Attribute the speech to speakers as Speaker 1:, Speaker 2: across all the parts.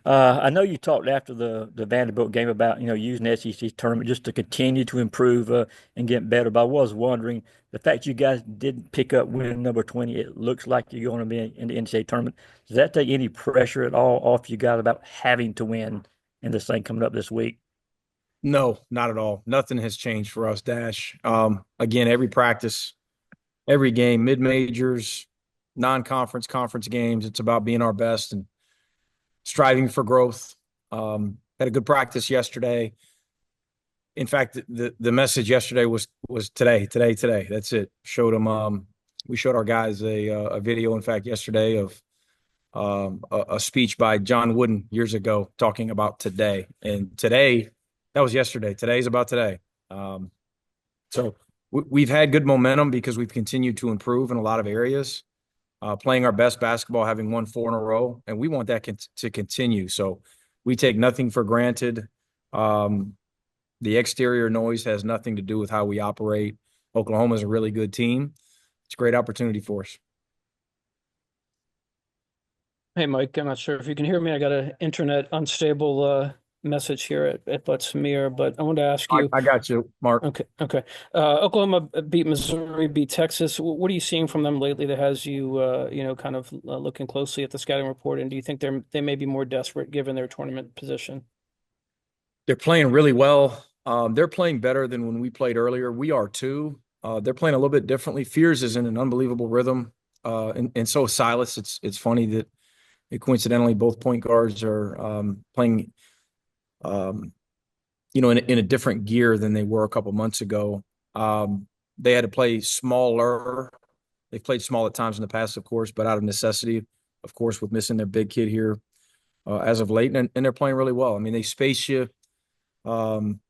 Speaker 1: I know you talked after the Vanderbilt game about, using the SEC tournament just to continue to improve and get better. But I was wondering, the fact you guys didn't pick up win number 20, it looks like you're going to be in the NCAA tournament. Does that take any pressure at all off you guys about having to win in this thing coming up this week?
Speaker 2: No, not at all. Nothing has changed for us, Dash. Again, every practice, every game, mid majors, non-conference, conference games, it's about being our best and striving for growth. Had a good practice yesterday. In fact, the message yesterday was today. That's it. Showed them. We showed our guys a video. In fact, yesterday of a speech by John Wooden years ago talking about today. And today, that was yesterday. Today's about today. Um, so we've had good momentum because we've continued to improve in a lot of areas, playing our best basketball, having won four in a row, and we want that to continue. So we take nothing for granted. Um, the exterior noise has nothing to do with how we operate. Oklahoma is a really good team. It's a great opportunity for us.
Speaker 3: Hey, Mike, I'm not sure if you can hear me. I got an internet unstable message here at Butts-Mehre, but I wanted to ask you.
Speaker 2: I got you, Mark.
Speaker 3: Okay. Oklahoma beat Missouri, beat Texas. What are you seeing from them lately that has you, kind of looking closely at the scouting report? And do you think they may be more desperate given their tournament position?
Speaker 2: They're playing really well. They're playing better than when we played earlier. We are too. They're playing a little bit differently. Fears is in an unbelievable rhythm, and so is Silas. It's funny that coincidentally both point guards are playing, in a different gear than they were a couple months ago. They had to play smaller. They've played small at times in the past, of course, but out of necessity, of course, with missing their big kid here as of late, and they're playing really well. I mean, they space you. Um,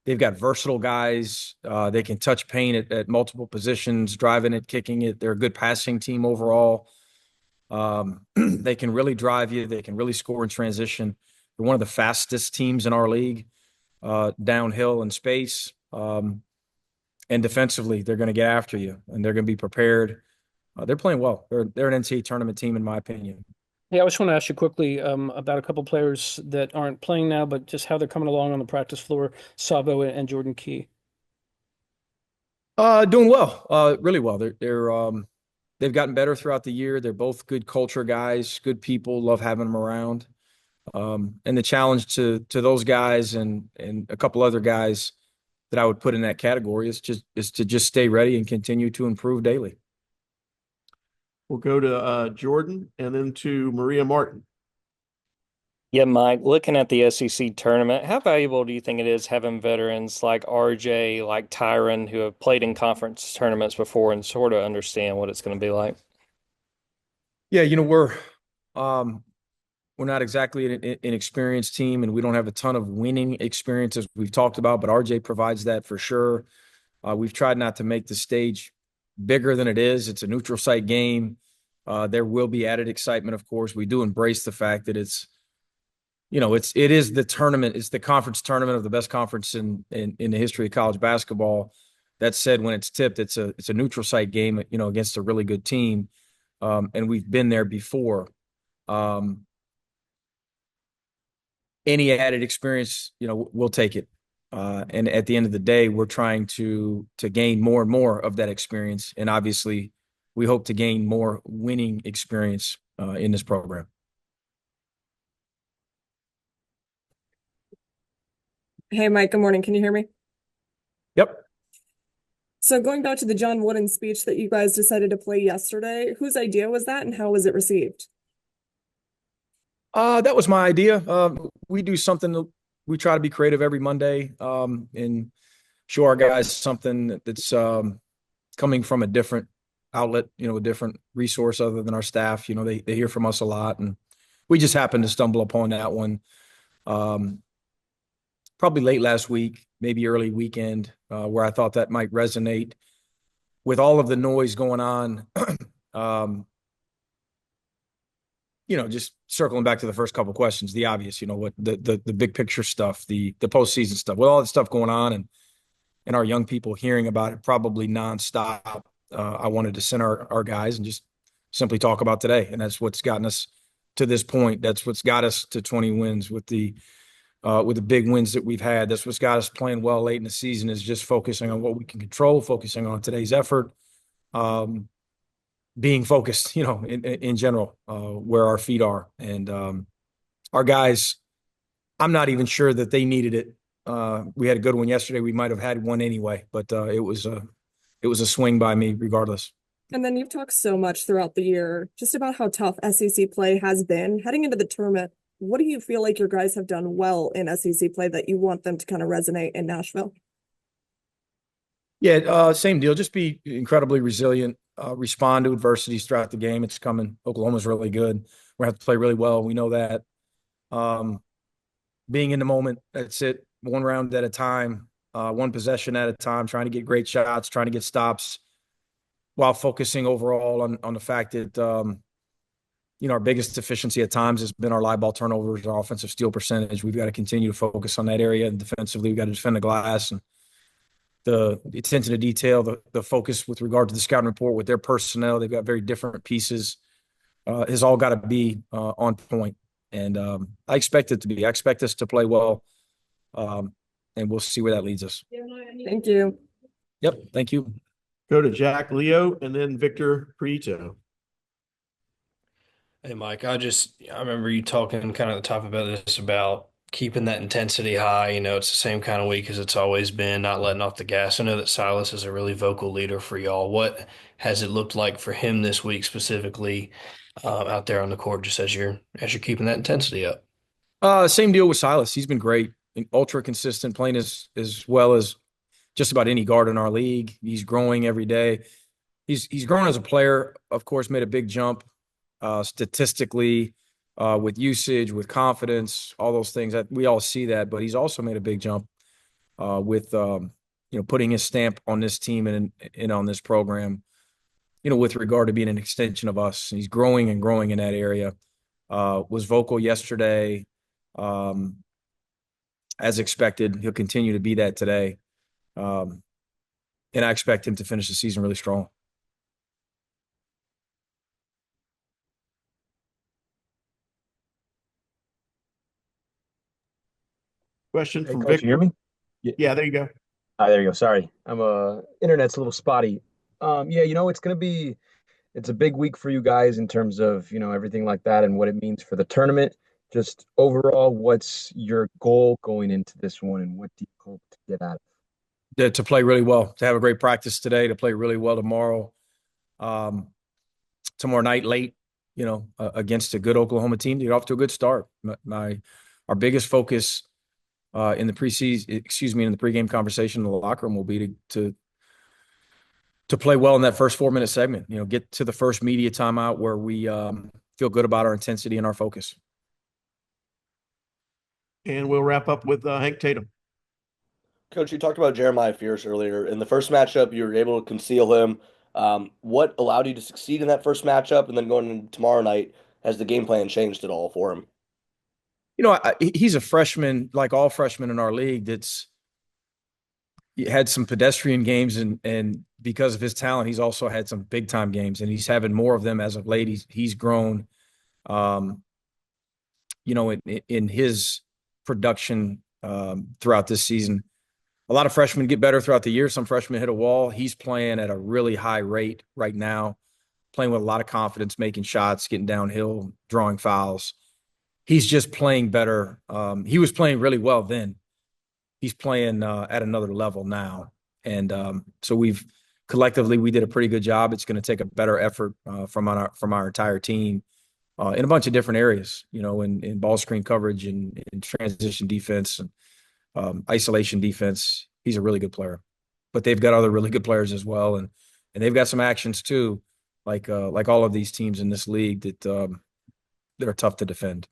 Speaker 2: they've got versatile guys. They can touch paint at multiple positions, driving it, kicking it. They're a good passing team overall. They can really drive you. They can really score in transition. They're one of the fastest teams in our league, downhill in space. And defensively, they're going to get after you, and they're going to be prepared. They're playing well. They're an NCAA tournament team, in my opinion.
Speaker 3: Yeah, I just want to ask you quickly about a couple players that aren't playing now, but just how they're coming along on the practice floor, Sabo and Jordan Key.
Speaker 2: Doing well, really well. They've gotten better throughout the year. They're both good culture guys, good people. Love having them around. And the challenge to those guys and a couple other guys that I would put in that category is to just stay ready and continue to improve daily.
Speaker 4: We'll go to Jordan and then to Maria Martin.
Speaker 5: Yeah, Mike, looking at the SEC tournament, how valuable do you think it is having veterans like RJ, like Tyron, who have played in conference tournaments before and sort of understand what it's going to be like?
Speaker 2: Yeah, um, we're not exactly an experienced team, and we don't have a ton of winning experience as we've talked about, but RJ provides that for sure. We've tried not to make the stage bigger than it is. It's a neutral site game. There will be added excitement, of course. We do embrace the fact that it is the tournament. It's the conference tournament of the best conference in the history of college basketball. That said, when it's tipped, it's a neutral site game, against a really good team, and we've been there before. Any added experience, we'll take it. And at the end of the day, we're trying to gain more and more of that experience, and obviously, we hope to gain more winning experience in this program.
Speaker 6: Hey, Mike, good morning. Can you hear me?
Speaker 2: Yep.
Speaker 6: So going back to the John Wooden speech that you guys decided to play yesterday, whose idea was that and how was it received?
Speaker 2: That was my idea. We do something. We try to be creative every Monday, and show our guys something that's coming from a different outlet, a different resource other than our staff. They hear from us a lot, and we just happened to stumble upon that one. Probably late last week, maybe early weekend, where I thought that might resonate with all of the noise going on. Just circling back to the first couple of questions, the obvious, what the big picture stuff, the postseason stuff, with all that stuff going on, and our young people hearing about it probably nonstop. I wanted to send our guys and just simply talk about today, and that's what's gotten us to this point. That's what's got us to 20 wins with the big wins that we've had. That's what's got us playing well late in the season, is just focusing on what we can control, focusing on today's effort, being focused, in general, where our feet are. And our guys, I'm not even sure that they needed it. We had a good one yesterday. We might have had one anyway, but it was a swing by me regardless.
Speaker 6: And then you've talked so much throughout the year just about how tough SEC play has been. Heading into the tournament, what do you feel like your guys have done well in SEC play that you want them to kind of resonate in Nashville?
Speaker 2: Yeah, same deal. Just be incredibly resilient, respond to adversities throughout the game. It's coming. Oklahoma's really good. We have to play really well. We know that. Being in the moment, that's it. One round at a time, one possession at a time, trying to get great shots, trying to get stops, while focusing overall on the fact that our biggest deficiency at times has been our live ball turnovers, our offensive steal percentage. We've got to continue to focus on that area, and defensively, we've got to defend the glass, and the attention to detail, the focus with regard to the scouting report with their personnel. They've got very different pieces. Has all got to be on point, and I expect it to be. I expect us to play well, and we'll see where that leads us.
Speaker 6: Thank you.
Speaker 2: Yep, thank you.
Speaker 4: Go to Jack Leo and then Victor Prieto.
Speaker 7: Hey, Mike, I remember you talking kind of at the top about this about keeping that intensity high. It's the same kind of week as it's always been, not letting off the gas. I know that Silas is a really vocal leader for y'all. What has it looked like for him this week specifically out there on the court, just as you're keeping that intensity up?
Speaker 2: Same deal with Silas. He's been great, ultra consistent, playing as well as just about any guard in our league. He's growing every day. He's grown as a player, of course, made a big jump statistically, with usage, with confidence, all those things. That we all see that, but he's also made a big jump with putting his stamp on this team and on this program, with regard to being an extension of us. He's growing and growing in that area. Was vocal yesterday, as expected. He'll continue to be that today. And I expect him to finish the season really strong.
Speaker 4: Question
Speaker 8: Hey,
Speaker 4: from
Speaker 8: Coach,
Speaker 4: Victor.
Speaker 8: you hear me?
Speaker 4: Yeah, there you go.
Speaker 8: There you go. Sorry. Internet's a little spotty. It's a big week for you guys in terms of, everything like that and what it means for the tournament. Just overall, what's your goal going into this one, and what do you hope to get out of it?
Speaker 2: To play really well, to have a great practice today, to play really well tomorrow. Tomorrow night late, against a good Oklahoma team, to get off to a good start. Our biggest focus in the pregame conversation in the locker room will be to play well in that first 4-minute segment. Get to the first media timeout where we feel good about our intensity and our focus.
Speaker 4: And we'll wrap up with Hank Tatum.
Speaker 9: Coach, you talked about Jeremiah Fierce earlier. In the first matchup, you were able to conceal him. What allowed you to succeed in that first matchup? And then going into tomorrow night, has the game plan changed at all for him?
Speaker 2: He's a freshman, like all freshmen in our league, that's had some pedestrian games, and because of his talent, he's also had some big time games, and he's having more of them as of late. He's grown, in his production throughout this season. A lot of freshmen get better throughout the year. Some freshmen hit a wall. He's playing at a really high rate right now, playing with a lot of confidence, making shots, getting downhill, drawing fouls. He's just playing better. He was playing really well then. He's playing at another level now. And so we did a pretty good job. It's going to take a better effort from our entire team in a bunch of different areas, in ball screen coverage and in transition defense and isolation defense. He's a really good player, but they've got other really good players as well. And they've got some actions too, like all of these teams in this league that are tough to defend.